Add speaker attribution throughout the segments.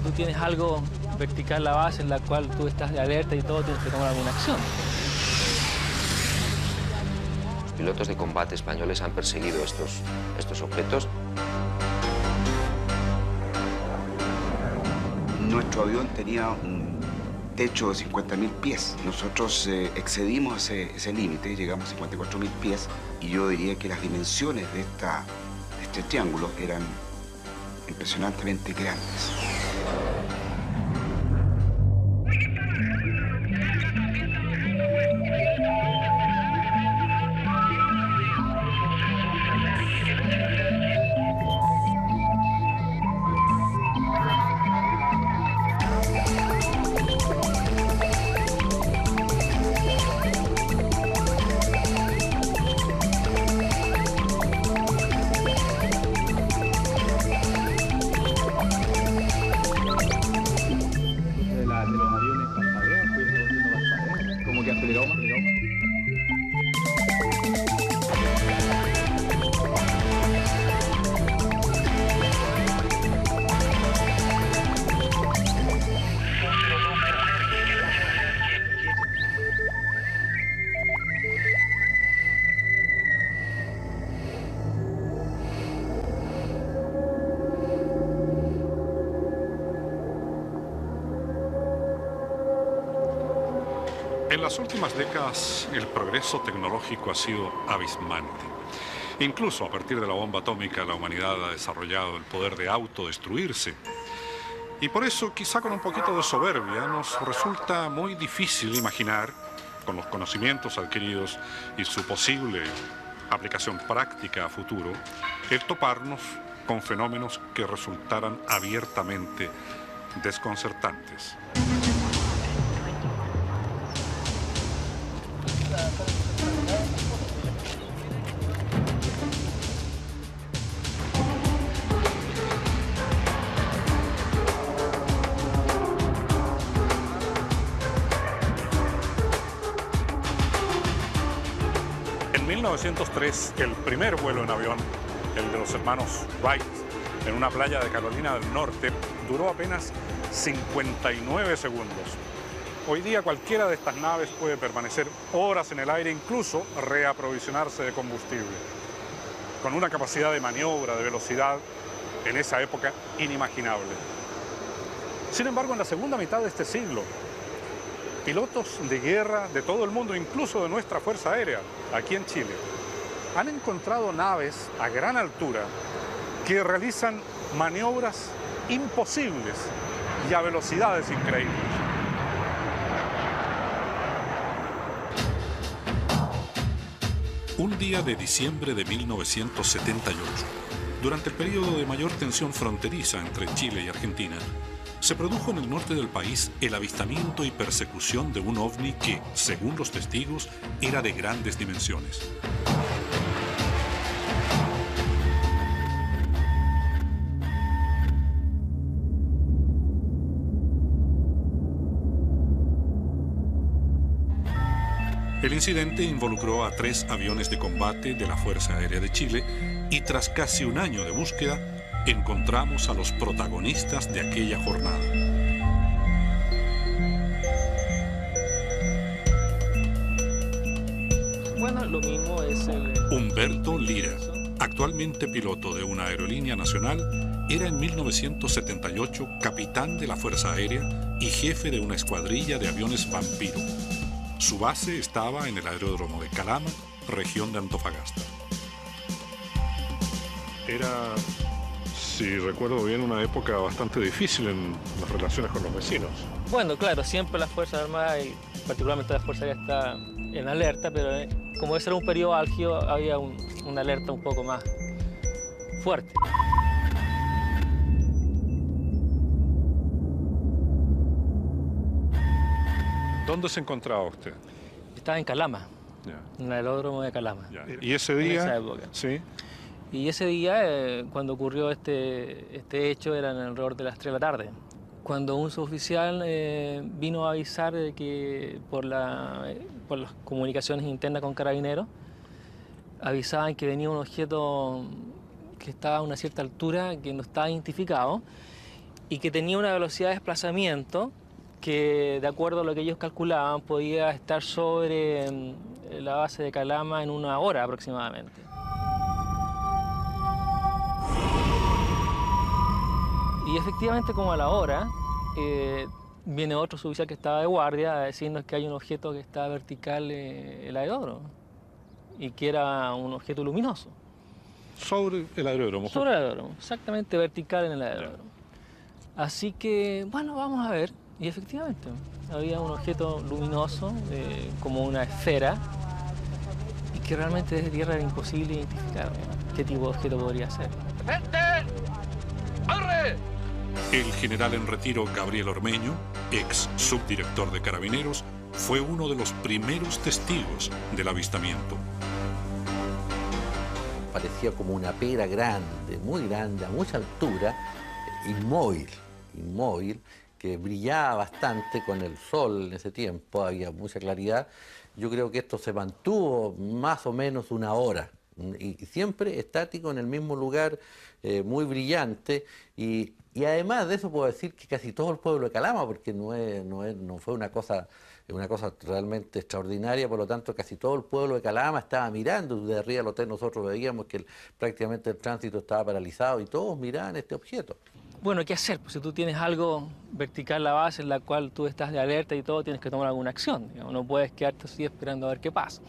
Speaker 1: tú tienes algo vertical en la base en la cual tú estás de alerta y todo, tienes que tomar alguna acción.
Speaker 2: Los pilotos de combate españoles han perseguido estos objetos.
Speaker 3: Nuestro avión tenía un techo de 50.000 pies. Nosotros excedimos ese límite, llegamos a 54.000 pies, y yo diría que las dimensiones de este triángulo eran impresionantemente grandes.
Speaker 4: En las últimas décadas, el progreso tecnológico ha sido abismante. Incluso a partir de la bomba atómica, la humanidad ha desarrollado el poder de autodestruirse. Y por eso, quizá con un poquito de soberbia, nos resulta muy difícil imaginar, con los conocimientos adquiridos y su posible aplicación práctica a futuro, el toparnos con fenómenos que resultaran abiertamente desconcertantes. En 1903, el primer vuelo en avión, el de los hermanos Wright, en una playa de Carolina del Norte, duró apenas 59 segundos. Hoy día cualquiera de estas naves puede permanecer horas en el aire, incluso reaprovisionarse de combustible, con una capacidad de maniobra, de velocidad, en esa época inimaginable. Sin embargo, en la segunda mitad de este siglo, pilotos de guerra de todo el mundo, incluso de nuestra Fuerza Aérea, aquí en Chile, han encontrado naves a gran altura que realizan maniobras imposibles y a velocidades increíbles. Un día de diciembre de 1978, durante el periodo de mayor tensión fronteriza entre Chile y Argentina, se produjo en el norte del país el avistamiento y persecución de un ovni que, según los testigos, era de grandes dimensiones. El incidente involucró a 3 aviones de combate de la Fuerza Aérea de Chile y tras casi un año de búsqueda, encontramos a los protagonistas de aquella jornada.
Speaker 1: Bueno, lo mismo es el...
Speaker 4: Humberto Lira, actualmente piloto de una aerolínea nacional, era en 1978 capitán de la Fuerza Aérea y jefe de una escuadrilla de aviones Vampiro. Su base estaba en el aeródromo de Calama, región de Antofagasta. Era, si recuerdo bien, una época bastante difícil en las relaciones con los vecinos.
Speaker 1: Bueno, claro, siempre las Fuerzas Armadas y particularmente la Fuerza Aérea está en alerta, pero como ese era un periodo álgido, había una alerta un poco más fuerte.
Speaker 4: ¿Dónde se encontraba usted?
Speaker 1: Estaba en Calama,
Speaker 4: Ya.
Speaker 1: en el aeródromo de Calama.
Speaker 4: Ya. ¿Y ese día?
Speaker 1: En esa época.
Speaker 4: Sí.
Speaker 1: Y ese día, cuando ocurrió este hecho, era alrededor de las 3 de la tarde. Cuando un suboficial vino a avisar de que por las comunicaciones internas con Carabineros, avisaban que venía un objeto que estaba a una cierta altura, que no estaba identificado, y que tenía una velocidad de desplazamiento que, de acuerdo a lo que ellos calculaban, podía estar sobre la base de Calama en 1 hora aproximadamente. Y efectivamente, como a la hora, viene otro suboficial que estaba de guardia a decirnos que hay un objeto que está vertical en el aeródromo y que era un objeto luminoso.
Speaker 4: Sobre el aeródromo.
Speaker 1: Sobre el aeródromo, exactamente vertical en el aeródromo. Así que, bueno, vamos a ver. Y efectivamente, había un objeto luminoso, como una esfera, y que realmente desde tierra era imposible identificar qué tipo de objeto podría ser.
Speaker 4: El general en retiro Gabriel Ormeño, ex subdirector de Carabineros, fue uno de los primeros testigos del avistamiento.
Speaker 5: Parecía como una pera grande, muy grande, a mucha altura, inmóvil, que brillaba bastante con el sol en ese tiempo, había mucha claridad. Yo creo que esto se mantuvo más o menos 1 hora, y siempre estático en el mismo lugar, muy brillante, y además de eso puedo decir que casi todo el pueblo de Calama, porque no fue una cosa realmente extraordinaria, por lo tanto casi todo el pueblo de Calama estaba mirando. Desde arriba del hotel nosotros veíamos que prácticamente el tránsito estaba paralizado y todos miraban este objeto.
Speaker 1: Bueno, ¿qué hacer? Pues si tú tienes algo vertical en la base en la cual tú estás de alerta y todo, tienes que tomar alguna acción. Digamos, no puedes quedarte así esperando a ver qué pasa.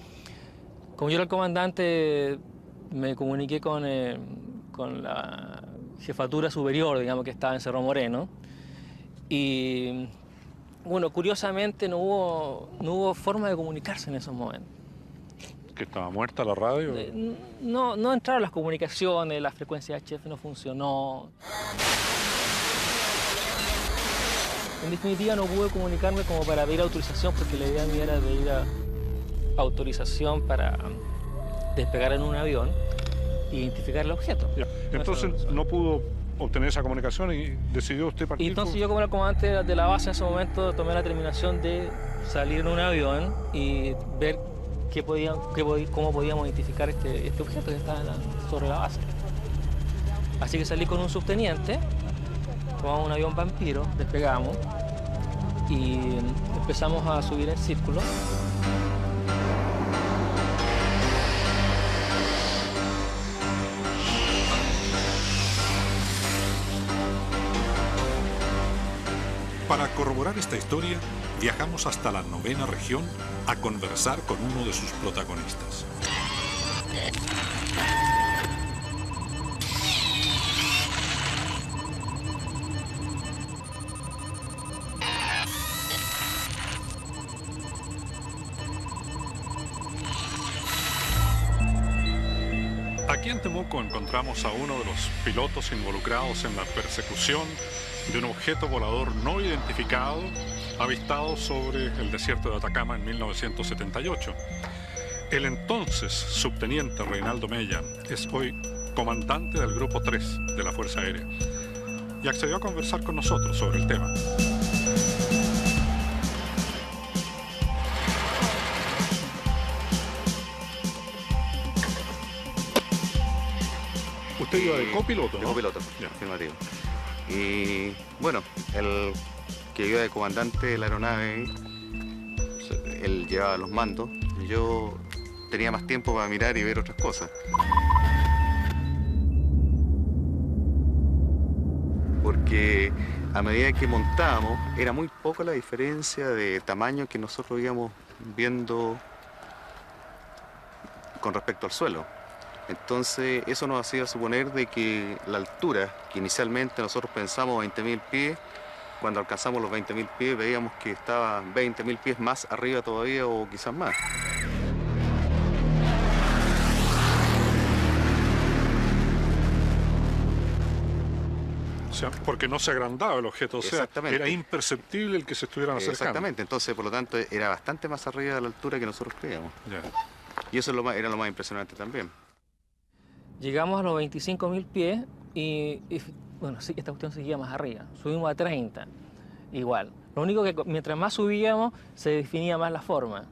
Speaker 1: Como yo era el comandante, me comuniqué con la jefatura superior, digamos, que estaba en Cerro Moreno. Y bueno, curiosamente no hubo forma de comunicarse en esos momentos.
Speaker 4: ¿Que estaba muerta la radio?
Speaker 1: No entraron las comunicaciones, la frecuencia HF no funcionó. En definitiva, no pude comunicarme como para pedir autorización, porque la idea mía era pedir autorización para despegar en un avión e identificar el objeto.
Speaker 4: Ya. Entonces no pudo obtener esa comunicación y decidió usted partir.
Speaker 1: Y entonces yo, como era el comandante de la base en ese momento, tomé la determinación de salir en un avión y ver cómo podíamos identificar este objeto que estaba sobre la base. Así que salí con un subteniente, tomamos un avión Vampiro, despegamos y empezamos a subir en círculo.
Speaker 4: Para corroborar esta historia, viajamos hasta la 9ª región a conversar con uno de sus protagonistas. Aquí en Temuco encontramos a uno de los pilotos involucrados en la persecución de un objeto volador no identificado avistado sobre el desierto de Atacama en 1978. El entonces subteniente Reinaldo Mella es hoy comandante del Grupo 3 de la Fuerza Aérea y accedió a conversar con nosotros sobre el tema. ¿Usted iba de copiloto, no?
Speaker 6: De copiloto, afirmativo. Y bueno, el que iba de comandante de la aeronave, él llevaba los mandos y yo tenía más tiempo para mirar y ver otras cosas. Porque a medida que montábamos, era muy poca la diferencia de tamaño que nosotros íbamos viendo con respecto al suelo. Entonces, eso nos hacía suponer de que la altura, que inicialmente nosotros pensamos 20.000 pies, cuando alcanzamos los 20.000 pies veíamos que estaba 20.000 pies más arriba todavía o quizás más.
Speaker 4: O sea, porque no se agrandaba el objeto, o sea, era imperceptible el que se estuvieran acercando.
Speaker 6: Exactamente, entonces por lo tanto era bastante más arriba de la altura que nosotros creíamos.
Speaker 4: Ya.
Speaker 6: Y eso era lo más impresionante también.
Speaker 1: Llegamos a los 25.000 pies y bueno, sí, esta cuestión seguía más arriba. Subimos a 30, igual. Lo único que mientras más subíamos, se definía más la forma.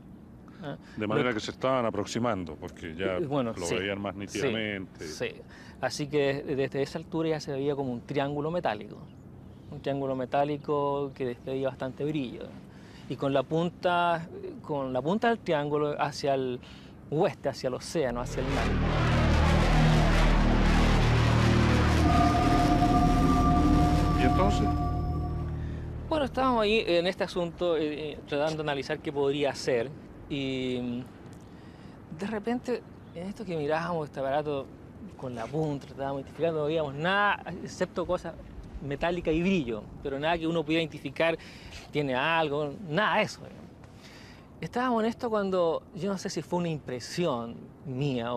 Speaker 4: De manera que se estaban aproximando, porque ya
Speaker 1: bueno,
Speaker 4: lo veían más nítidamente.
Speaker 1: Sí. Así que desde esa altura ya se veía como un triángulo metálico. un triángulo metálico que despedía bastante brillo. Y con la punta del triángulo hacia el oeste, hacia el océano, hacia el mar.
Speaker 4: ¿Y entonces?
Speaker 1: Bueno, estábamos ahí en este asunto tratando de analizar qué podría ser y de repente en esto que mirábamos este aparato con la punta, tratábamos de identificar, no veíamos nada excepto cosas metálicas y brillo, pero nada que uno pudiera identificar, tiene algo, nada de eso. Estábamos en esto cuando, yo no sé si fue una impresión mía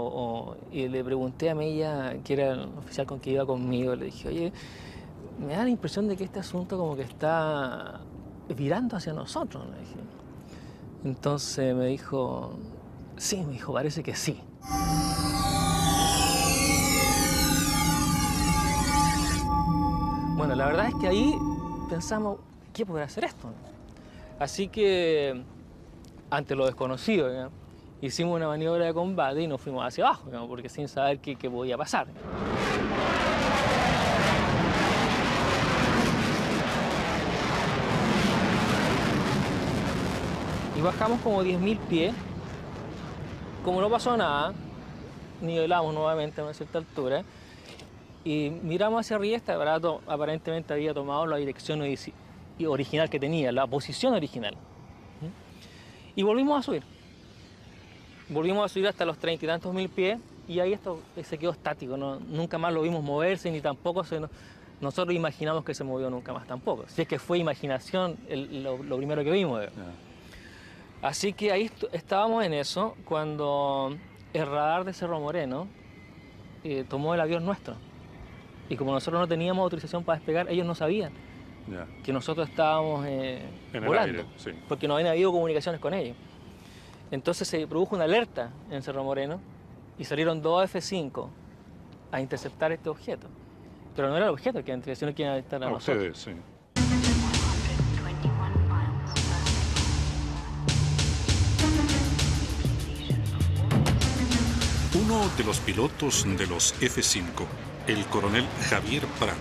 Speaker 1: y le pregunté a ella, que era el oficial con que iba conmigo, le dije, oye, me da la impresión de que este asunto como que está virando hacia nosotros, le dije. Entonces me dijo, sí, me dijo, parece que sí. Bueno, la verdad es que ahí pensamos, ¿qué podrá hacer esto? Así que, ante lo desconocido, ¿no?, hicimos una maniobra de combate y nos fuimos hacia abajo, ¿no?, porque sin saber qué podía pasar. Y bajamos como 10.000 pies. Como no pasó nada, nivelamos nuevamente a una cierta altura y miramos hacia arriba. Este aparato aparentemente había tomado la dirección original que tenía, la posición original. Y volvimos a subir. Volvimos a subir hasta los 30 y tantos mil pies y ahí esto se quedó estático, ¿no? Nunca más lo vimos moverse ni tampoco nosotros imaginamos que se movió nunca más tampoco. Si es que fue imaginación lo primero que vimos. Así que ahí estábamos en eso cuando el radar de Cerro Moreno tomó el avión nuestro. Y como nosotros no teníamos autorización para despegar, ellos no sabían que nosotros estábamos volando,
Speaker 4: aire, sí.
Speaker 1: porque no habían habido comunicaciones con ellos. Entonces se produjo una alerta en Cerro Moreno y salieron 2 F-5 a interceptar este objeto. Pero no era el objeto que iban, sino que iban a estar a nosotros.
Speaker 4: Ustedes, sí. Uno de los pilotos de los F-5, el coronel Javier Prat,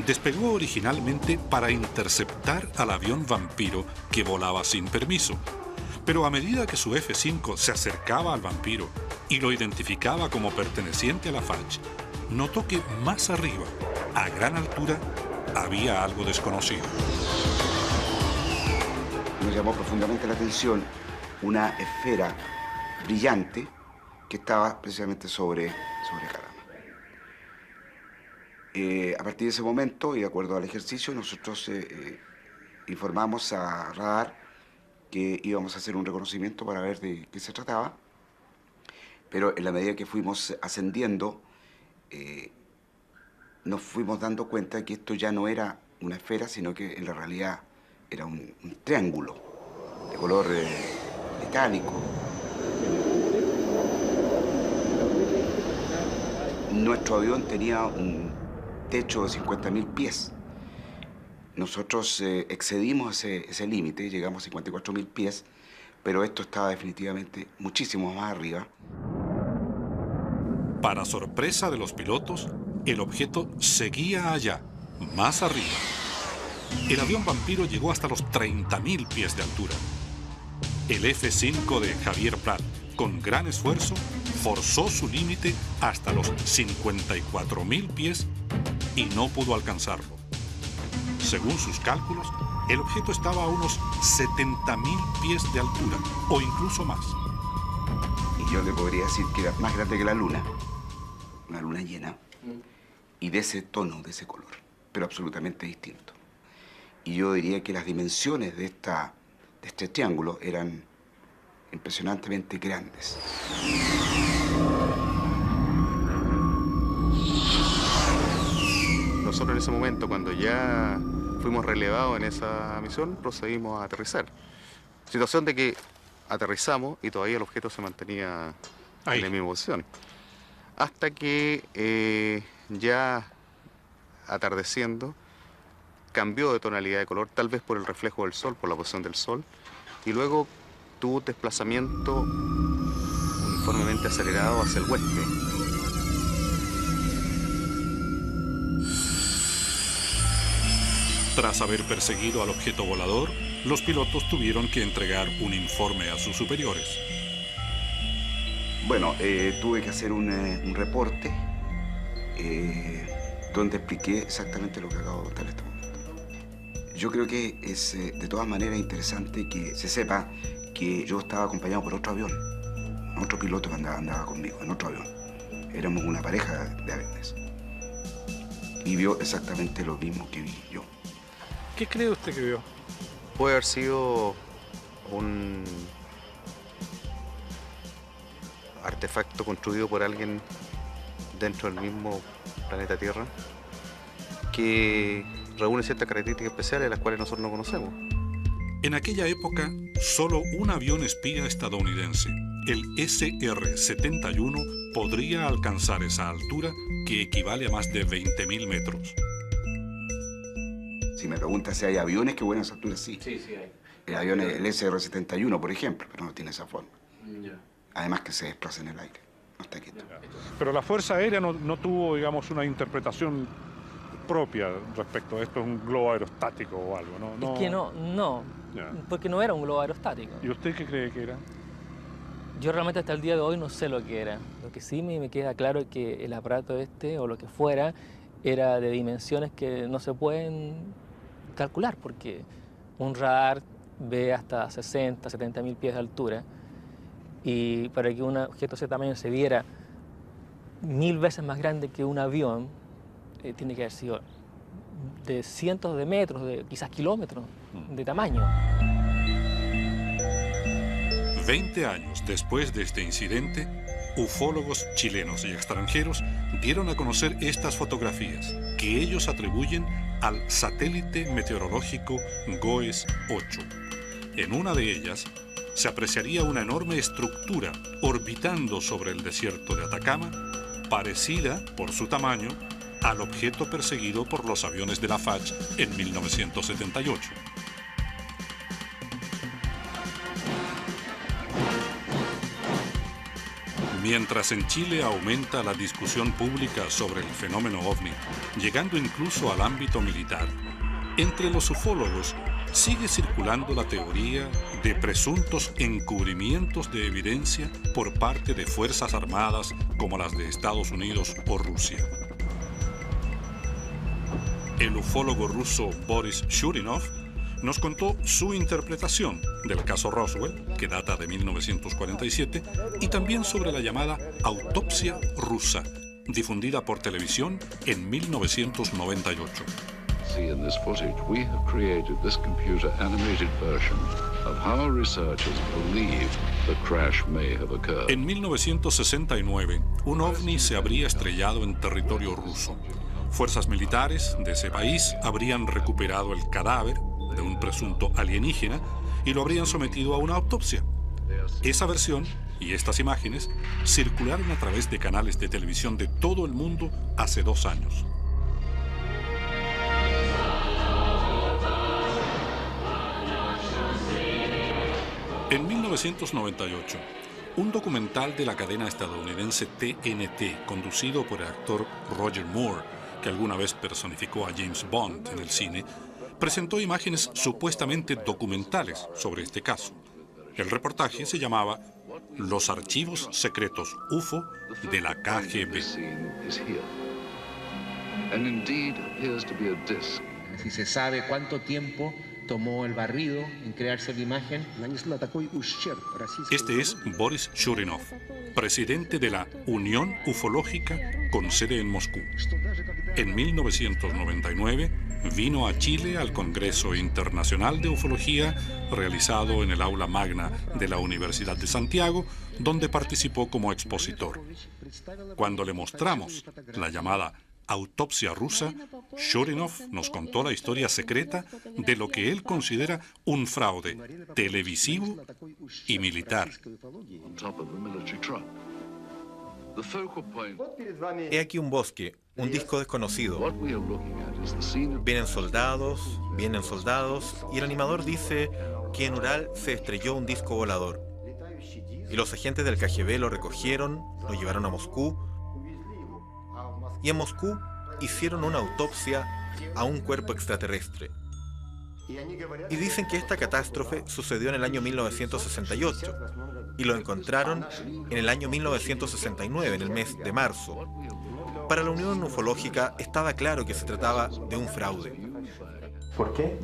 Speaker 4: despegó originalmente para interceptar al avión Vampiro que volaba sin permiso. Pero a medida que su F-5 se acercaba al Vampiro y lo identificaba como perteneciente a la FACH, notó que más arriba, a gran altura, había algo desconocido.
Speaker 3: Nos llamó profundamente la atención una esfera brillante que estaba precisamente sobre Calama. A partir de ese momento, y de acuerdo al ejercicio, nosotros informamos a Radar que íbamos a hacer un reconocimiento para ver de qué se trataba, pero en la medida que fuimos ascendiendo, nos fuimos dando cuenta de que esto ya no era una esfera, sino que en la realidad era un triángulo de color metálico. Nuestro avión tenía un techo de 50.000 pies. Nosotros excedimos ese límite, llegamos a 54.000 pies, pero esto estaba definitivamente muchísimo más arriba.
Speaker 4: Para sorpresa de los pilotos, el objeto seguía allá, más arriba. El avión Vampiro llegó hasta los 30.000 pies de altura. El F-5 de Javier Prat, con gran esfuerzo, forzó su límite hasta los 54.000 pies y no pudo alcanzarlo. Según sus cálculos, el objeto estaba a unos 70.000 pies de altura, o incluso más.
Speaker 3: Y yo le podría decir que era más grande que la luna, una luna llena, y de ese tono, de ese color, pero absolutamente distinto. Y yo diría que las dimensiones de este triángulo eran impresionantemente grandes.
Speaker 6: Nosotros en ese momento, cuando ya fuimos relevados en esa misión, procedimos a aterrizar. Situación de que aterrizamos y todavía el objeto se mantenía
Speaker 4: ahí,
Speaker 6: en la misma posición. Hasta que ya atardeciendo, cambió de tonalidad de color, tal vez por el reflejo del sol, por la posición del sol, y luego tuvo un desplazamiento uniformemente acelerado hacia el oeste.
Speaker 4: Tras haber perseguido al objeto volador, los pilotos tuvieron que entregar un informe a sus superiores.
Speaker 3: Bueno, tuve que hacer un reporte donde expliqué exactamente lo que acabo de contar en este momento. Yo creo que es de todas maneras interesante que se sepa que yo estaba acompañado por otro avión, otro piloto que andaba conmigo en otro avión. Éramos una pareja de aviones. Y vio exactamente lo mismo que vi yo.
Speaker 4: ¿Qué cree usted que vio?
Speaker 6: Puede haber sido un artefacto construido por alguien dentro del mismo planeta Tierra que reúne ciertas características especiales las cuales nosotros no conocemos.
Speaker 4: En aquella época, solo un avión espía estadounidense, el SR-71, podría alcanzar esa altura que equivale a más de 20.000 metros.
Speaker 3: Si me preguntas si hay aviones que vuelan a esa altura, sí.
Speaker 1: Sí, sí hay.
Speaker 3: El avión, el SR-71, por ejemplo, pero no tiene esa forma.
Speaker 1: Ya.
Speaker 3: Además que se desplaza en el aire, no está quieto.
Speaker 4: Pero la Fuerza Aérea no tuvo, digamos, una interpretación propia respecto a esto, es un globo aerostático o algo, ¿no?
Speaker 1: Es que no,
Speaker 4: Ya.
Speaker 1: porque no era un globo aerostático.
Speaker 4: ¿Y usted qué cree que era?
Speaker 1: Yo realmente hasta el día de hoy no sé lo que era. Lo que sí me queda claro es que el aparato o lo que fuera, era de dimensiones que no se pueden calcular, porque un radar ve hasta 60, 70.000 pies de altura, y para que un objeto de ese tamaño se viera 1000 veces más grande que un avión, tiene que haber sido de cientos de metros, de quizás kilómetros de tamaño.
Speaker 4: 20 años después de este incidente, ufólogos chilenos y extranjeros dieron a conocer estas fotografías, que ellos atribuyen al satélite meteorológico GOES 8. En una de ellas se apreciaría una enorme estructura orbitando sobre el desierto de Atacama, parecida, por su tamaño, al objeto perseguido por los aviones de la FACH en 1978. Mientras en Chile aumenta la discusión pública sobre el fenómeno ovni, llegando incluso al ámbito militar, entre los ufólogos sigue circulando la teoría de presuntos encubrimientos de evidencia por parte de fuerzas armadas como las de Estados Unidos o Rusia. El ufólogo ruso Boris Shurinov nos contó su interpretación del caso Roswell, que data de 1947, y también sobre la llamada autopsia rusa, difundida por televisión en 1998.
Speaker 7: See in this footage, we have created this computer animated version of how researchers believe the crash may have occurred.
Speaker 4: En 1969, un ovni se habría estrellado en territorio ruso. Fuerzas militares de ese país habrían recuperado el cadáver de un presunto alienígena y lo habrían sometido a una autopsia. Esa versión y estas imágenes circularon a través de canales de televisión de todo el mundo hace 2 años. En 1998, un documental de la cadena estadounidense TNT, conducido por el actor Roger Moore, que alguna vez personificó a James Bond en el cine, presentó imágenes supuestamente documentales sobre este caso. El reportaje se llamaba Los archivos secretos UFO de la KGB.
Speaker 8: Si se sabe cuánto tiempo tomó el barrido en crearse la imagen.
Speaker 4: Este es Boris Shurinov, presidente de la Unión Ufológica con sede en Moscú. En 1999 vino a Chile al Congreso Internacional de Ufología realizado en el aula magna de la Universidad de Santiago, donde participó como expositor. Cuando le mostramos la llamada autopsia rusa, Shurinov nos contó la historia secreta de lo que él considera un fraude televisivo y militar.
Speaker 9: He aquí un bosque, un disco desconocido. Vienen soldados, y el animador dice que en Ural se estrelló un disco volador. Y los agentes del KGB lo recogieron, lo llevaron a Moscú, y en Moscú hicieron una autopsia a un cuerpo extraterrestre. Y dicen que esta catástrofe sucedió en el año 1968 y lo encontraron en el año 1969, en el mes de marzo. Para la Unión Ufológica estaba claro que se trataba de un fraude.
Speaker 10: ¿Por qué?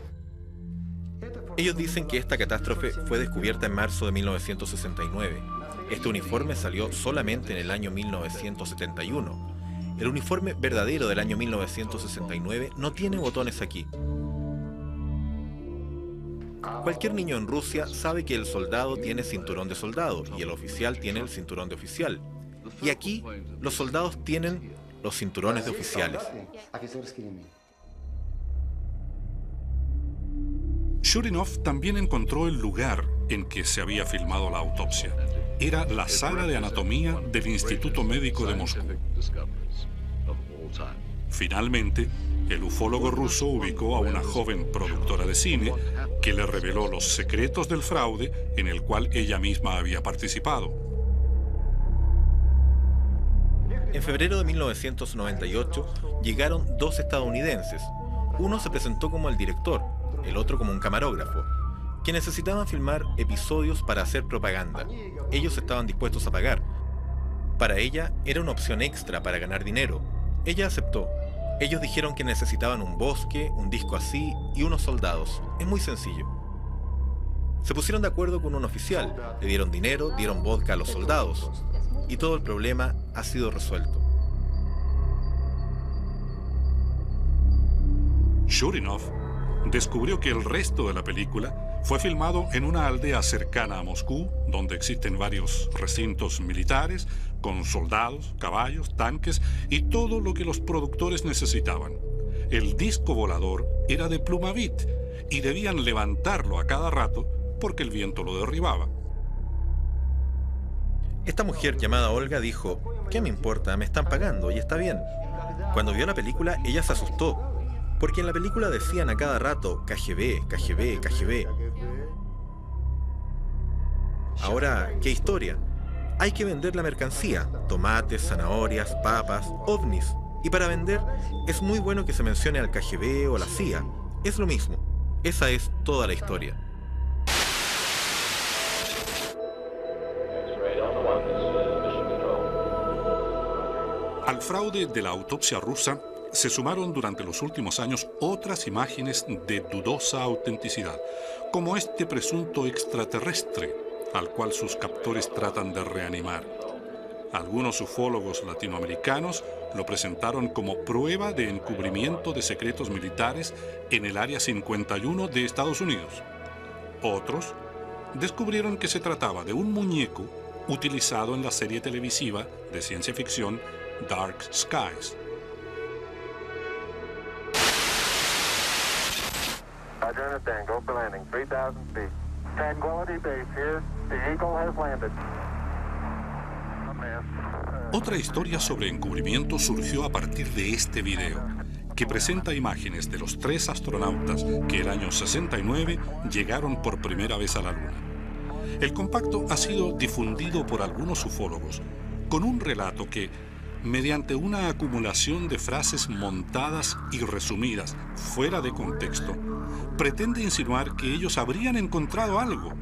Speaker 9: Ellos dicen que esta catástrofe fue descubierta en marzo de 1969. Este uniforme salió solamente en el año 1971. El uniforme verdadero del año 1969 no tiene botones aquí. Cualquier niño en Rusia sabe que el soldado tiene cinturón de soldado y el oficial tiene el cinturón de oficial. Y aquí los soldados tienen los cinturones de oficiales.
Speaker 4: Shurinov también encontró el lugar en que se había filmado la autopsia. Era la sala de anatomía del Instituto Médico de Moscú. Finalmente, el ufólogo ruso ubicó a una joven productora de cine que le reveló los secretos del fraude en el cual ella misma había participado.
Speaker 9: En febrero de 1998 llegaron dos estadounidenses. Uno se presentó como el director, el otro como un camarógrafo, que necesitaban filmar episodios para hacer propaganda. Ellos estaban dispuestos a pagar. Para ella era una opción extra para ganar dinero. Ella aceptó. Ellos dijeron que necesitaban un bosque, un disco así y unos soldados. Es muy sencillo. Se pusieron de acuerdo con un oficial, le dieron dinero, dieron vodka a los soldados. Y todo el problema ha sido resuelto.
Speaker 4: Shurinov descubrió que el resto de la película fue filmado en una aldea cercana a Moscú, donde existen varios recintos militares, con soldados, caballos, tanques y todo lo que los productores necesitaban. El disco volador era de Plumavit y debían levantarlo a cada rato porque el viento lo derribaba.
Speaker 9: Esta mujer llamada Olga dijo, ¿qué me importa? Me están pagando y está bien. Cuando vio la película, ella se asustó, porque en la película decían a cada rato KGB, KGB, KGB. Ahora, ¿qué historia? Hay que vender la mercancía, tomates, zanahorias, papas, ovnis. Y para vender, es muy bueno que se mencione al KGB o la CIA. Es lo mismo. Esa es toda la historia.
Speaker 4: Al fraude de la autopsia rusa se sumaron durante los últimos años otras imágenes de dudosa autenticidad, como este presunto extraterrestre, al cual sus captores tratan de reanimar. Algunos ufólogos latinoamericanos lo presentaron como prueba de encubrimiento de secretos militares en el Área 51 de Estados Unidos. Otros descubrieron que se trataba de un muñeco utilizado en la serie televisiva de ciencia ficción Dark Skies.
Speaker 11: Go for landing, 3,000 feet. Tranquility Base here. The Eagle has landed.
Speaker 4: Otra historia sobre encubrimiento surgió a partir de este video, que presenta imágenes de los 3 astronautas que el año 69 llegaron por primera vez a la Luna. El compacto ha sido difundido por algunos ufólogos con un relato que, mediante una acumulación de frases montadas y resumidas fuera de contexto, pretende insinuar que ellos habrían encontrado algo,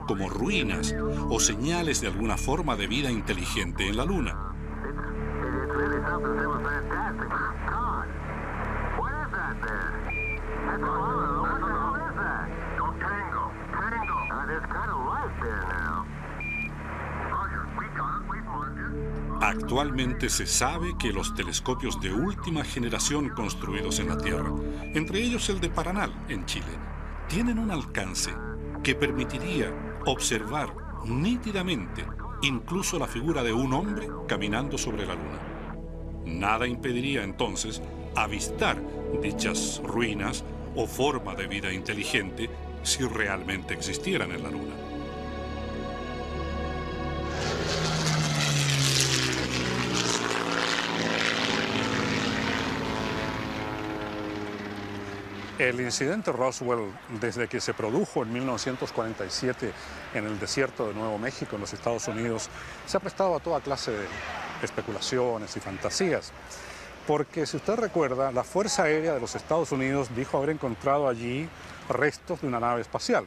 Speaker 4: como ruinas o señales de alguna forma de vida inteligente en la Luna. Actualmente se sabe que los telescopios de última generación construidos en la Tierra, entre ellos el de Paranal, en Chile, tienen un alcance que permitiría observar nítidamente incluso la figura de un hombre caminando sobre la Luna. Nada impediría entonces avistar dichas ruinas o forma de vida inteligente si realmente existieran en la Luna. El incidente Roswell, desde que se produjo en 1947 en el desierto de Nuevo México, en los Estados Unidos, se ha prestado a toda clase de especulaciones y fantasías. porque si usted recuerda, la Fuerza Aérea de los Estados Unidos dijo haber encontrado allí restos de una nave espacial.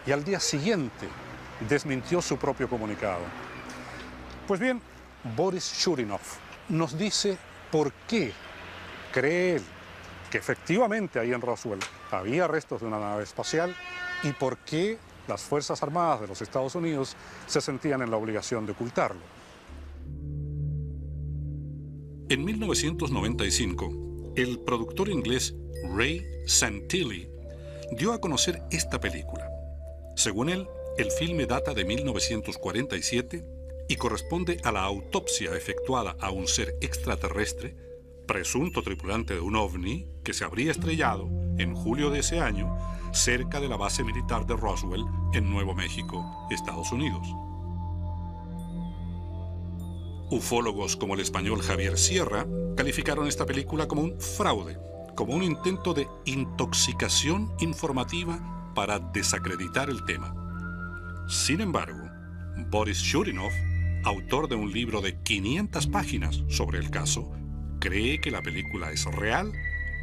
Speaker 4: Y al día siguiente desmintió su propio comunicado. Pues bien, Boris Shurinov nos dice por qué cree él que efectivamente ahí en Roswell había restos de una nave espacial y por qué las Fuerzas Armadas de los Estados Unidos se sentían en la obligación de ocultarlo. En 1995, el productor inglés Ray Santilli dio a conocer esta película. Según él, el filme data de 1947 y corresponde a la autopsia efectuada a un ser extraterrestre, presunto tripulante de un ovni que se habría estrellado en julio de ese año cerca de la base militar de Roswell en Nuevo México, Estados Unidos. Ufólogos como el español Javier Sierra calificaron esta película como un fraude, como un intento de intoxicación informativa para desacreditar el tema. Sin embargo, Boris Shurinov, autor de un libro de 500 páginas sobre el caso, cree que la película es real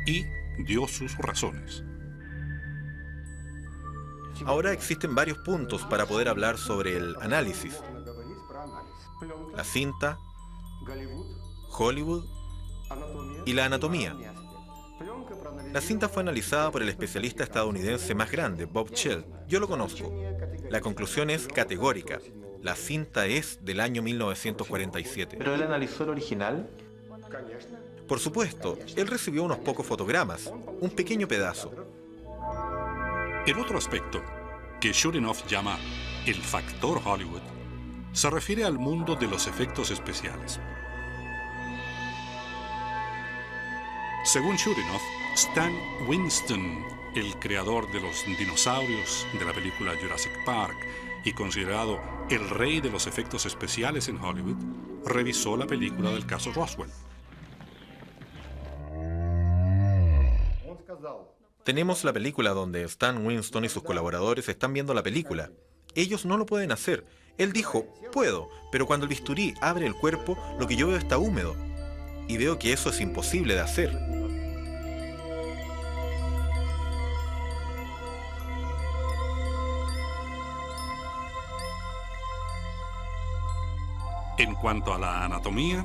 Speaker 4: y dio sus razones.
Speaker 9: Ahora existen varios puntos para poder hablar sobre el análisis. La cinta, Hollywood y la anatomía. La cinta fue analizada por el especialista estadounidense más grande, Bob Schell. Yo lo conozco. La conclusión es categórica. La cinta es del año 1947.
Speaker 10: ¿Pero él analizó el original?
Speaker 9: Por supuesto, él recibió unos pocos fotogramas, un pequeño pedazo.
Speaker 4: El otro aspecto, que Shurinov llama el factor Hollywood, se refiere al mundo de los efectos especiales. Según Shurinov, Stan Winston, el creador de los dinosaurios de la película Jurassic Park y considerado el rey de los efectos especiales en Hollywood, revisó la película del caso Roswell.
Speaker 9: Tenemos la película donde Stan Winston y sus colaboradores están viendo la película. Ellos no lo pueden hacer. Él dijo, puedo, pero cuando el bisturí abre el cuerpo, lo que yo veo está húmedo. Y veo que eso es imposible de hacer.
Speaker 4: En cuanto a la anatomía,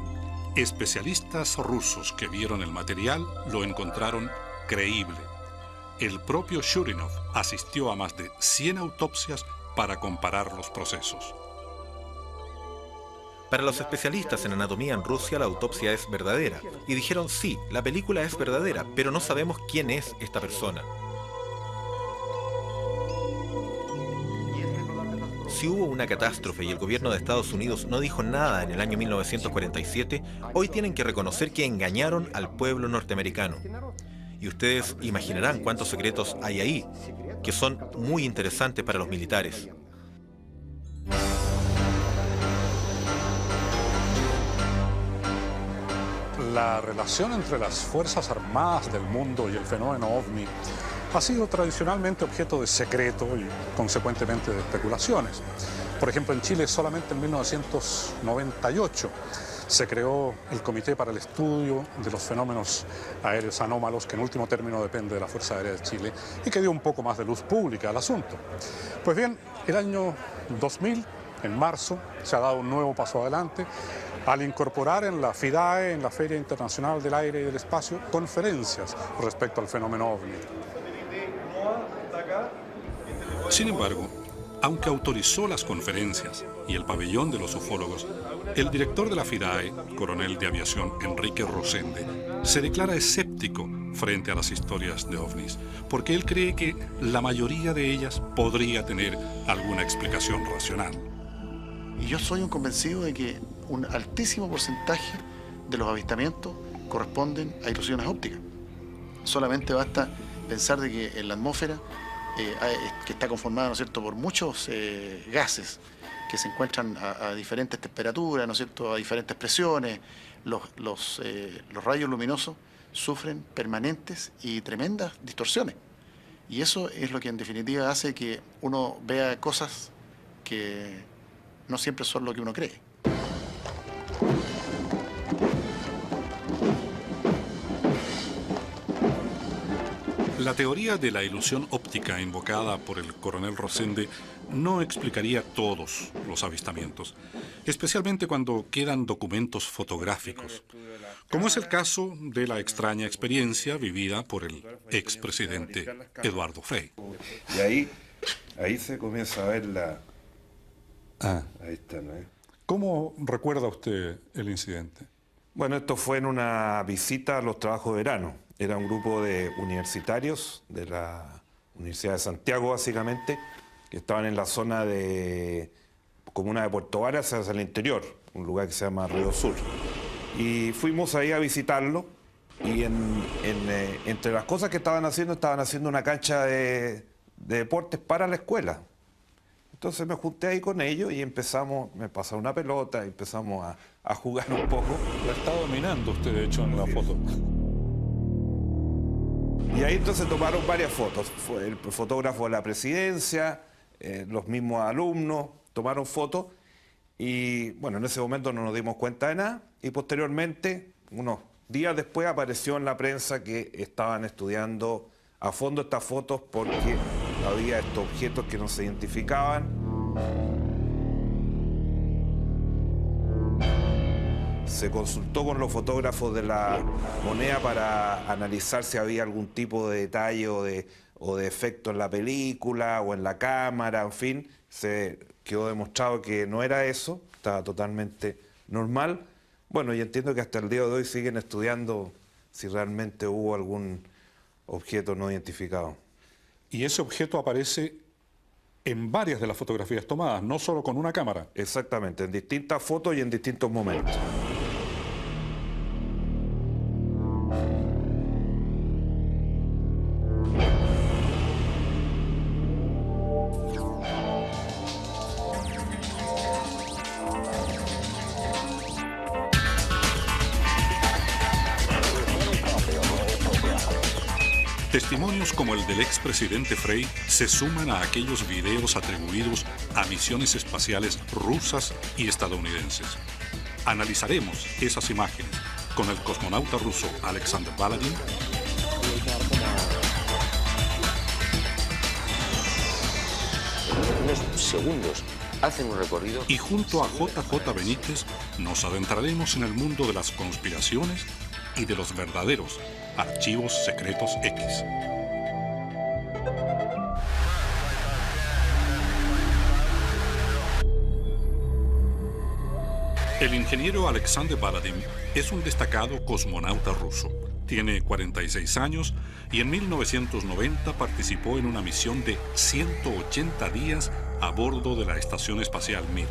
Speaker 4: especialistas rusos que vieron el material lo encontraron creíble. El propio Shurinov asistió a más de 100 autopsias para comparar los procesos.
Speaker 9: Para los especialistas en anatomía en Rusia, la autopsia es verdadera. Y dijeron, sí, la película es verdadera, pero no sabemos quién es esta persona. Si hubo una catástrofe y el gobierno de Estados Unidos no dijo nada en el año 1947, hoy tienen que reconocer que engañaron al pueblo norteamericano. Y ustedes imaginarán cuántos secretos hay ahí, que son muy interesantes para los militares.
Speaker 4: La relación entre las Fuerzas Armadas del mundo y el fenómeno OVNI ha sido tradicionalmente objeto de secreto y consecuentemente de especulaciones. Por ejemplo, en Chile solamente en 1998 se creó el Comité para el Estudio de los Fenómenos Aéreos Anómalos, que en último término depende de la Fuerza Aérea de Chile, y que dio un poco más de luz pública al asunto. Pues bien, el año 2000, en marzo, se ha dado un nuevo paso adelante al incorporar en la FIDAE, en la Feria Internacional del Aire y del Espacio, conferencias respecto al fenómeno OVNI. Sin embargo, aunque autorizó las conferencias y el pabellón de los ufólogos, el director de la FIDAE, coronel de aviación Enrique Rosende, se declara escéptico frente a las historias de ovnis, porque él cree que la mayoría de ellas podría tener alguna explicación racional.
Speaker 12: Y yo soy un convencido de que un altísimo porcentaje de los avistamientos corresponden a ilusiones ópticas. Solamente basta pensar de que en la atmósfera, que está conformada, ¿no es cierto?, por muchos gases que se encuentran a diferentes temperaturas, ¿no es cierto?, a diferentes presiones, los rayos luminosos sufren permanentes y tremendas distorsiones. Y eso es lo que en definitiva hace que uno vea cosas que no siempre son lo que uno cree.
Speaker 4: La teoría de la ilusión óptica invocada por el coronel Rosende no explicaría todos los avistamientos, especialmente cuando quedan documentos fotográficos, como es el caso de la extraña experiencia vivida por el expresidente Eduardo Frei.
Speaker 10: Y ahí se comienza a ver la... Ahí está, ¿no?
Speaker 4: ¿Cómo recuerda usted el incidente?
Speaker 10: Bueno, esto fue en una visita a los trabajos de verano. Era un grupo de universitarios de la Universidad de Santiago, básicamente, que estaban en la zona de comuna de Puerto Varas, hacia el interior, un lugar que se llama Río Sur. Y fuimos ahí a visitarlo y entre las cosas que estaban haciendo una cancha de deportes para la escuela. Entonces me junté ahí con ellos y me pasaron una pelota y empezamos a jugar un poco.
Speaker 4: La está dominando usted, de hecho, en la foto.
Speaker 10: Y ahí entonces tomaron varias fotos. Fue el fotógrafo de la presidencia, los mismos alumnos, tomaron fotos. Y bueno, en ese momento no nos dimos cuenta de nada. Y posteriormente, unos días después, apareció en la prensa que estaban estudiando a fondo estas fotos porque había estos objetos que no se identificaban. Se consultó con los fotógrafos de la moneda para analizar si había algún tipo de detalle o de efecto en la película o en la cámara, en fin. Se quedó demostrado que no era eso, estaba totalmente normal. Bueno, y entiendo que hasta el día de hoy siguen estudiando si realmente hubo algún objeto no identificado.
Speaker 4: Y ese objeto aparece en varias de las fotografías tomadas, no solo con una cámara.
Speaker 10: Exactamente, en distintas fotos y en distintos momentos.
Speaker 4: Testimonios como el del expresidente Frei se suman a aquellos videos atribuidos a misiones espaciales rusas y estadounidenses. Analizaremos esas imágenes con el cosmonauta ruso Alexander Baladin
Speaker 2: en unos segundos hacen un recorrido.
Speaker 4: Y junto a JJ Benítez nos adentraremos en el mundo de las conspiraciones y de los verdaderos archivos secretos X. El ingeniero Alexander Baladin es un destacado cosmonauta ruso. Tiene 46 años y en 1990 participó en una misión de 180 días a bordo de la Estación Espacial Mir.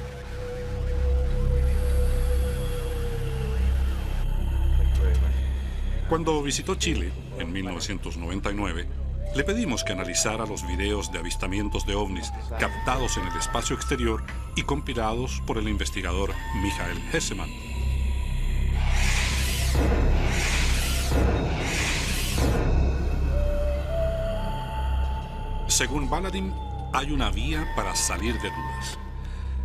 Speaker 4: Cuando visitó Chile, en 1999, le pedimos que analizara los videos de avistamientos de ovnis captados en el espacio exterior y compilados por el investigador Michael Hessemann. Según Baladin, hay una vía para salir de dudas.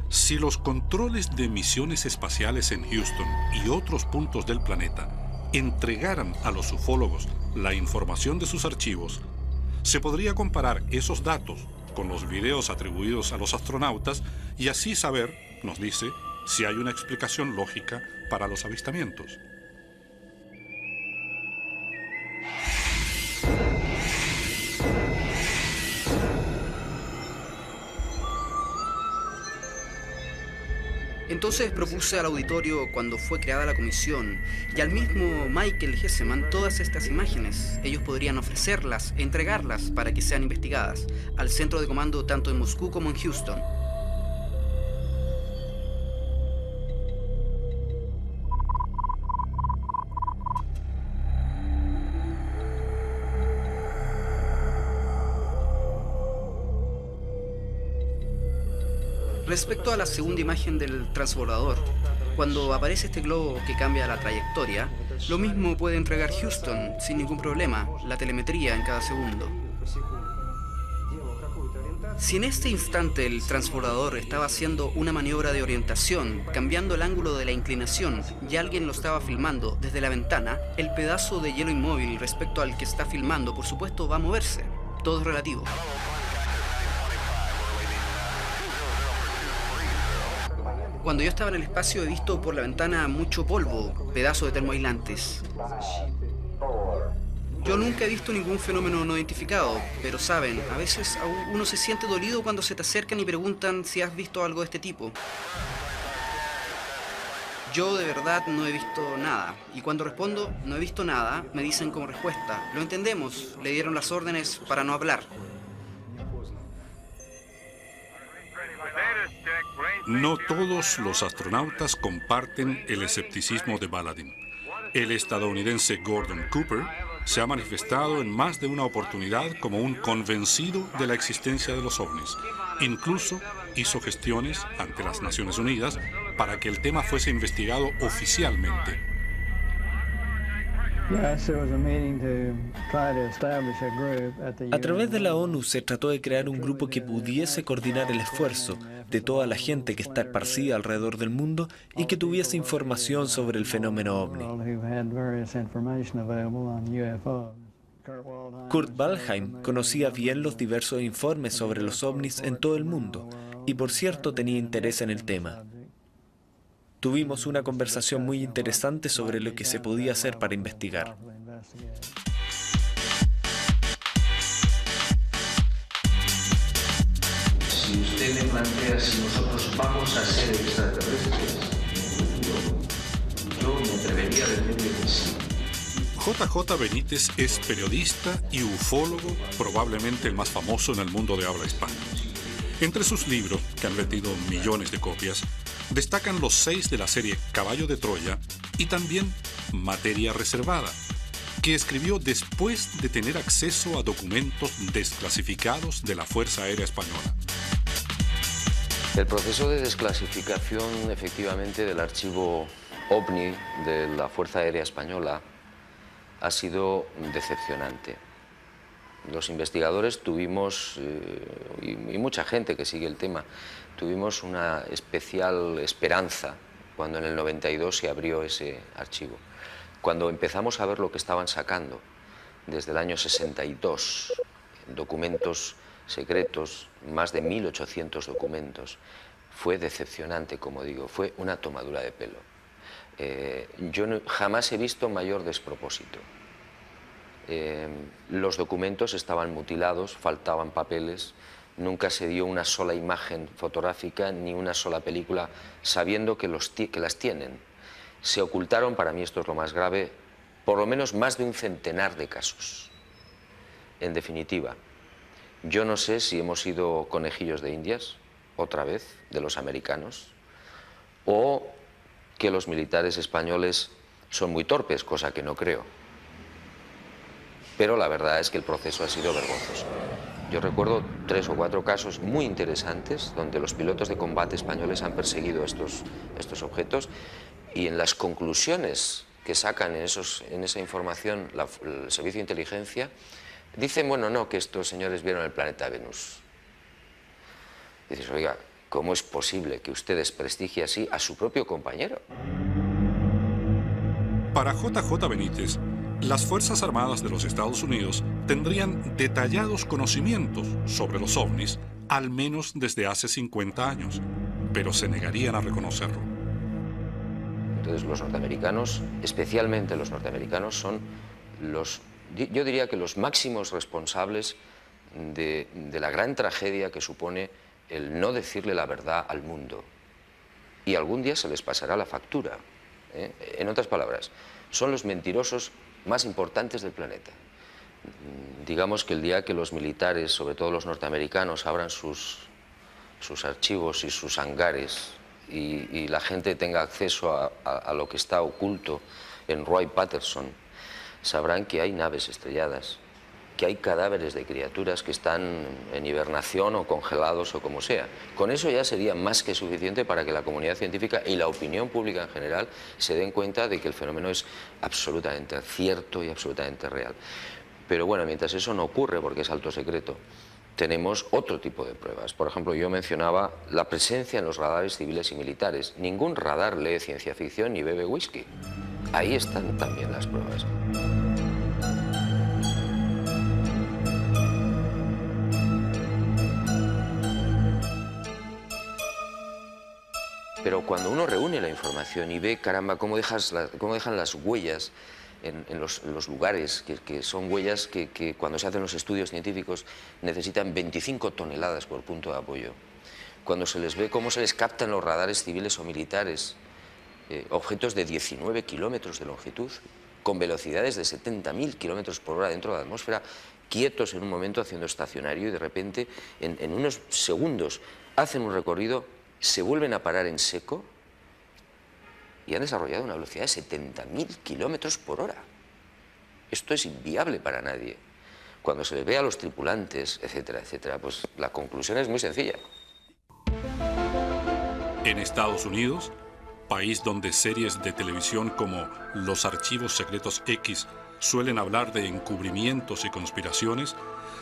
Speaker 4: Si los controles de misiones espaciales en Houston y otros puntos del planeta entregaran a los ufólogos la información de sus archivos, se podría comparar esos datos con los videos atribuidos a los astronautas y así saber, nos dice, si hay una explicación lógica para los avistamientos.
Speaker 13: Entonces propuse al auditorio, cuando fue creada la comisión, y al mismo Michael Hessemann todas estas imágenes. Ellos podrían ofrecerlas e entregarlas para que sean investigadas al centro de comando tanto en Moscú como en Houston. Respecto a la segunda imagen del transbordador, cuando aparece este globo que cambia la trayectoria, lo mismo puede entregar Houston sin ningún problema, la telemetría en cada segundo. Si en este instante el transbordador estaba haciendo una maniobra de orientación, cambiando el ángulo de la inclinación, y alguien lo estaba filmando desde la ventana, el pedazo de hielo inmóvil respecto al que está filmando, por supuesto, va a moverse. Todo es relativo. Cuando yo estaba en el espacio he visto por la ventana mucho polvo, pedazos de termoaislantes. Yo nunca he visto ningún fenómeno no identificado, pero saben, a veces uno se siente dolido cuando se te acercan y preguntan si has visto algo de este tipo. Yo de verdad no he visto nada, y cuando respondo no he visto nada, me dicen como respuesta, lo entendemos, le dieron las órdenes para no hablar.
Speaker 4: No todos los astronautas comparten el escepticismo de Baladin. El estadounidense Gordon Cooper se ha manifestado en más de una oportunidad como un convencido de la existencia de los ovnis. Incluso hizo gestiones ante las Naciones Unidas para que el tema fuese investigado oficialmente.
Speaker 14: A través de la ONU se trató de crear un grupo que pudiese coordinar el esfuerzo de toda la gente que está esparcida alrededor del mundo y que tuviese información sobre el fenómeno ovni. Kurt Waldheim conocía bien los diversos informes sobre los ovnis en todo el mundo y por cierto tenía interés en el tema. Tuvimos una conversación muy interesante sobre lo que se podía hacer para investigar.
Speaker 2: Si usted me plantea si nosotros vamos a ser extraterrestres, yo me atrevería a decirle que sí.
Speaker 4: JJ Benítez es periodista y ufólogo, probablemente el más famoso en el mundo de habla hispana. Entre sus libros, que han vendido millones de copias, destacan los 6 de la serie Caballo de Troya y también Materia Reservada, que escribió después de tener acceso a documentos desclasificados de la Fuerza Aérea Española.
Speaker 2: El proceso de desclasificación, efectivamente, del archivo OVNI de la Fuerza Aérea Española ha sido decepcionante. Los investigadores tuvimos, y mucha gente que sigue el tema, tuvimos una especial esperanza cuando en el 92 se abrió ese archivo. Cuando empezamos a ver lo que estaban sacando desde el año 62, documentos secretos, más de 1.800 documentos, fue decepcionante, como digo, fue una tomadura de pelo. Yo jamás he visto mayor despropósito. Los documentos estaban mutilados, faltaban papeles, nunca se dio una sola imagen fotográfica ni una sola película, sabiendo que las tienen. Se ocultaron, para mí esto es lo más grave, por lo menos más de un centenar de casos. En definitiva, yo no sé si hemos sido conejillos de Indias, otra vez, de los americanos, o que los militares españoles son muy torpes, cosa que no creo. Pero la verdad es que el proceso ha sido vergonzoso. Yo recuerdo 3 o 4 casos muy interesantes donde los pilotos de combate españoles han perseguido estos objetos y en las conclusiones que sacan en esa información el servicio de inteligencia dicen, bueno, no, que estos señores vieron el planeta Venus. Y dices, oiga, ¿cómo es posible que usted desprestigie así a su propio compañero?
Speaker 4: Para JJ Benítez, las Fuerzas Armadas de los Estados Unidos tendrían detallados conocimientos sobre los ovnis, al menos desde hace 50 años, pero se negarían a reconocerlo.
Speaker 2: Entonces los norteamericanos, especialmente los norteamericanos, son yo diría que los máximos responsables de la gran tragedia que supone el no decirle la verdad al mundo. Y algún día se les pasará la factura. En otras palabras, son los mentirosos más importantes del planeta. Digamos que el día que los militares, sobre todo los norteamericanos, abran sus archivos y sus hangares y la gente tenga acceso a lo que está oculto en Wright-Patterson, sabrán que hay naves estrelladas, que hay cadáveres de criaturas que están en hibernación o congelados o como sea. Con eso ya sería más que suficiente para que la comunidad científica y la opinión pública en general se den cuenta de que el fenómeno es absolutamente cierto y absolutamente real. Pero bueno, mientras eso no ocurre, porque es alto secreto, tenemos otro tipo de pruebas. Por ejemplo, yo mencionaba la presencia en los radares civiles y militares. Ningún radar lee ciencia ficción ni bebe whisky. Ahí están también las pruebas. Pero cuando uno reúne la información y ve, caramba, cómo dejan las huellas en los lugares, que son huellas que cuando se hacen los estudios científicos necesitan 25 toneladas por punto de apoyo. Cuando se les ve cómo se les captan los radares civiles o militares, objetos de 19 kilómetros de longitud, con velocidades de 70.000 kilómetros por hora dentro de la atmósfera, quietos en un momento haciendo estacionario y de repente en unos segundos hacen un recorrido, se vuelven a parar en seco y han desarrollado una velocidad de 70.000 kilómetros por hora. Esto es inviable para nadie. Cuando se les ve a los tripulantes, etcétera, etcétera, pues la conclusión es muy sencilla.
Speaker 4: En Estados Unidos, país donde series de televisión como Los Archivos Secretos X suelen hablar de encubrimientos y conspiraciones,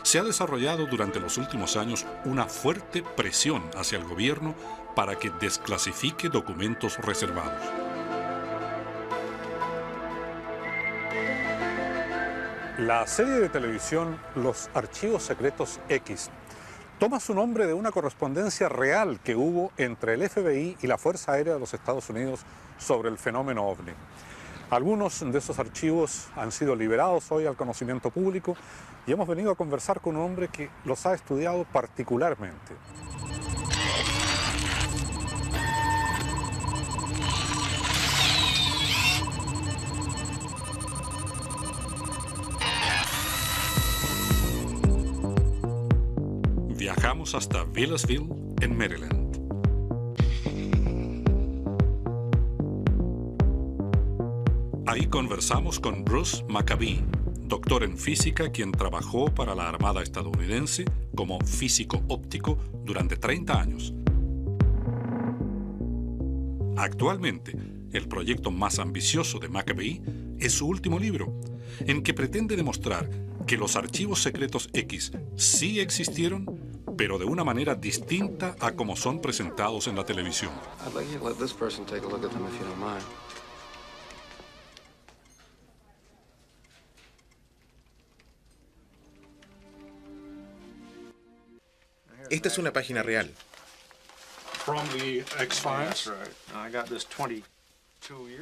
Speaker 4: se ha desarrollado durante los últimos años una fuerte presión hacia el gobierno para que desclasifique documentos reservados. La serie de televisión Los Archivos Secretos X toma su nombre de una correspondencia real que hubo entre el FBI y la Fuerza Aérea de los Estados Unidos sobre el fenómeno OVNI. Algunos de esos archivos han sido liberados hoy al conocimiento público y hemos venido a conversar con un hombre que los ha estudiado particularmente. Viajamos hasta Willisville, en Maryland. Ahí conversamos con Bruce Maccabee, doctor en física quien trabajó para la Armada estadounidense como físico óptico durante 30 años. Actualmente, el proyecto más ambicioso de Maccabee es su último libro, en que pretende demostrar que los archivos secretos X sí existieron, pero de una manera distinta a como son presentados en la televisión.
Speaker 15: Esta es una página real.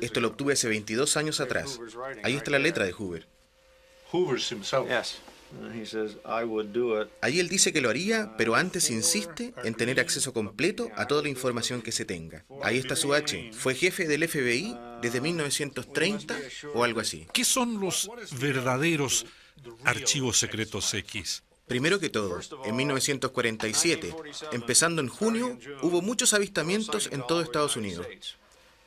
Speaker 15: Esto lo obtuve hace 22 años atrás. Ahí está la letra de Hoover. Ahí él dice que lo haría, pero antes insiste en tener acceso completo a toda la información que se tenga. Ahí está su H. Fue jefe del FBI desde 1930 o algo así.
Speaker 4: ¿Qué son los verdaderos archivos secretos X?
Speaker 15: Primero que todo, en 1947, empezando en junio, hubo muchos avistamientos en todo Estados Unidos.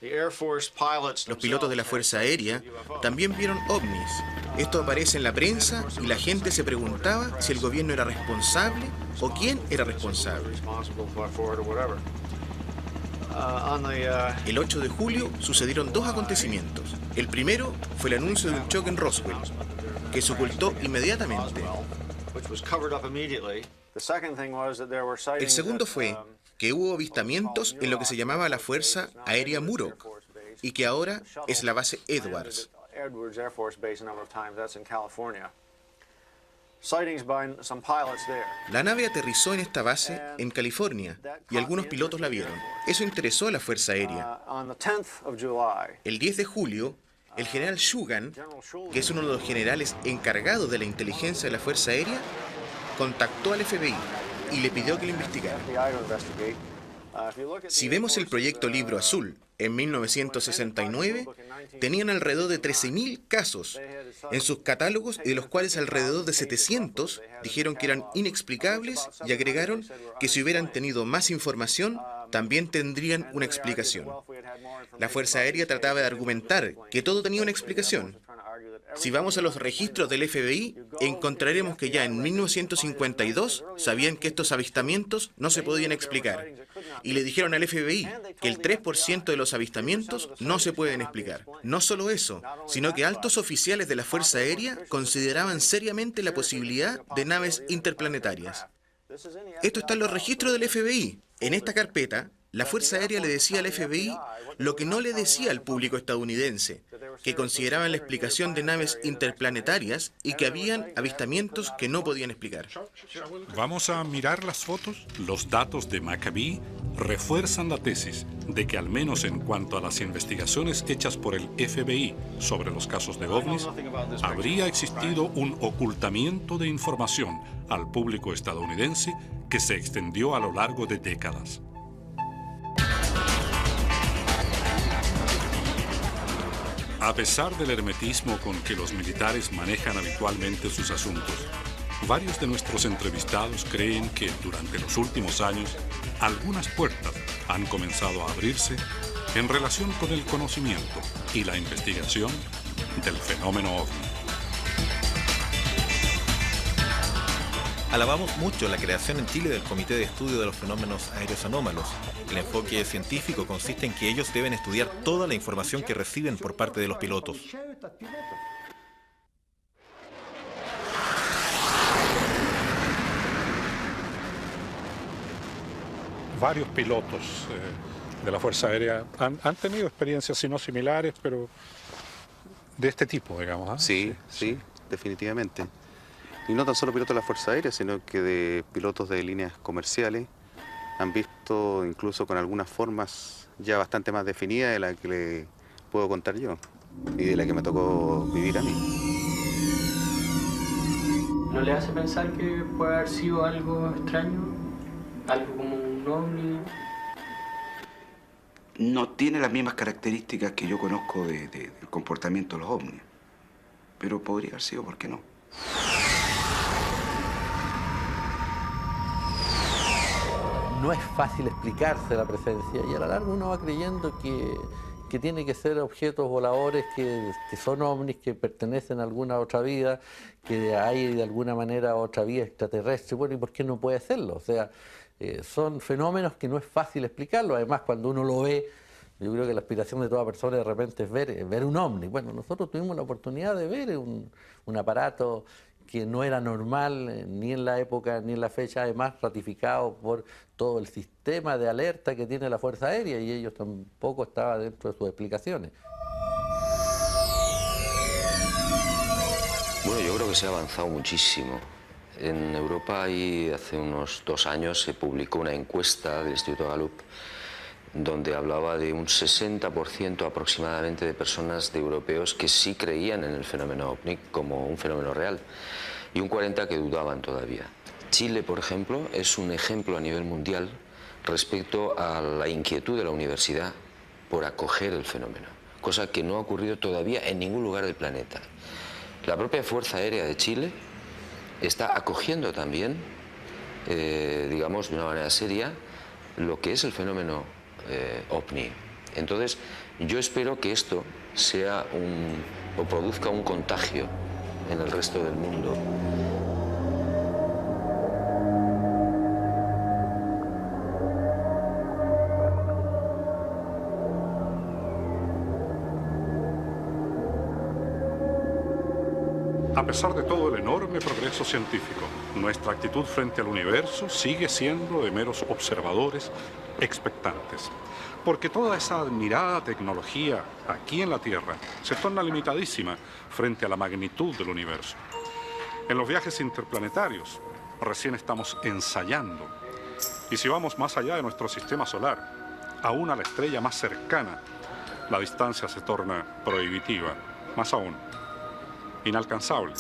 Speaker 15: Los pilotos de la Fuerza Aérea también vieron ovnis. Esto aparece en la prensa y la gente se preguntaba si el gobierno era responsable o quién era responsable. El 8 de julio sucedieron dos acontecimientos. El primero fue el anuncio de un choque en Roswell, que se ocultó inmediatamente. El segundo fue que hubo avistamientos en lo que se llamaba la Fuerza Aérea Muroc y que ahora es la base Edwards. La nave aterrizó en esta base en California y algunos pilotos la vieron. Eso interesó a la Fuerza Aérea. El 10 de julio, el general Shugan, que es uno de los generales encargados de la inteligencia de la Fuerza Aérea, contactó al FBI y le pidió que lo investigara. Si vemos el proyecto Libro Azul, en 1969, tenían alrededor de 13.000 casos en sus catálogos, y de los cuales alrededor de 700 dijeron que eran inexplicables y agregaron que si hubieran tenido más información, también tendrían una explicación. La Fuerza Aérea trataba de argumentar que todo tenía una explicación. Si vamos a los registros del FBI, encontraremos que ya en 1952 sabían que estos avistamientos no se podían explicar. Y le dijeron al FBI que el 3% de los avistamientos no se pueden explicar. No solo eso, sino que altos oficiales de la Fuerza Aérea consideraban seriamente la posibilidad de naves interplanetarias. Esto está en los registros del FBI. En esta carpeta, la Fuerza Aérea le decía al FBI lo que no le decía al público estadounidense, que consideraban la explicación de naves interplanetarias y que habían avistamientos que no podían explicar.
Speaker 4: Vamos a mirar las fotos. Los datos de Maccabee refuerzan la tesis de que al menos en cuanto a las investigaciones hechas por el FBI sobre los casos de ovnis, habría existido un ocultamiento de información al público estadounidense que se extendió a lo largo de décadas. A pesar del hermetismo con que los militares manejan habitualmente sus asuntos, varios de nuestros entrevistados creen que durante los últimos años algunas puertas han comenzado a abrirse en relación con el conocimiento y la investigación del fenómeno ovni.
Speaker 9: Alabamos mucho la creación en Chile del Comité de Estudio de los Fenómenos Aéreos Anómalos. El enfoque científico consiste en que ellos deben estudiar toda la información que reciben por parte de los pilotos.
Speaker 4: Varios pilotos de la Fuerza Aérea han tenido experiencias, si no similares, pero de este tipo, digamos. ¿Eh?
Speaker 6: Sí, definitivamente. Y no tan solo pilotos de la Fuerza Aérea, sino que de pilotos de líneas comerciales han visto incluso con algunas formas ya bastante más definidas de la que le puedo contar yo y de la que me tocó vivir a mí.
Speaker 1: ¿No le hace pensar que puede haber sido algo extraño? ¿Algo como un ovni?
Speaker 3: No tiene las mismas características que yo conozco del comportamiento de los ovnis, pero podría haber sido, ¿por qué no?
Speaker 5: No es fácil explicarse la presencia y a la larga uno va creyendo que tiene que ser objetos voladores que son ovnis, que pertenecen a alguna otra vida, que hay de alguna manera otra vida extraterrestre. Bueno, ¿y por qué no puede serlo? O sea, son fenómenos que no es fácil explicarlo. Además, cuando uno lo ve, yo creo que la aspiración de toda persona de repente es ver un ovni. Bueno, nosotros tuvimos la oportunidad de ver un aparato que no era normal ni en la época ni en la fecha, además ratificado por todo el sistema de alerta que tiene la Fuerza Aérea, y ellos tampoco estaban dentro de sus explicaciones.
Speaker 2: Bueno, yo creo que se ha avanzado muchísimo. En Europa, hace unos 2 años, se publicó una encuesta del Instituto Gallup donde hablaba de un 60% aproximadamente de personas de europeos que sí creían en el fenómeno ovni como un fenómeno real y un 40% que dudaban todavía. Chile, por ejemplo, es un ejemplo a nivel mundial respecto a la inquietud de la universidad por acoger el fenómeno, cosa que no ha ocurrido todavía en ningún lugar del planeta. La propia Fuerza Aérea de Chile está acogiendo también, digamos, de una manera seria, lo que es el fenómeno ovni. Entonces, yo espero que esto sea o produzca un contagio en el resto del mundo.
Speaker 4: A pesar de todo el enorme progreso científico, nuestra actitud frente al universo sigue siendo de meros observadores expectantes. Porque toda esa admirada tecnología aquí en la Tierra se torna limitadísima frente a la magnitud del universo. En los viajes interplanetarios recién estamos ensayando. Y si vamos más allá de nuestro sistema solar, aún a la estrella más cercana, la distancia se torna prohibitiva, más aún, inalcanzable.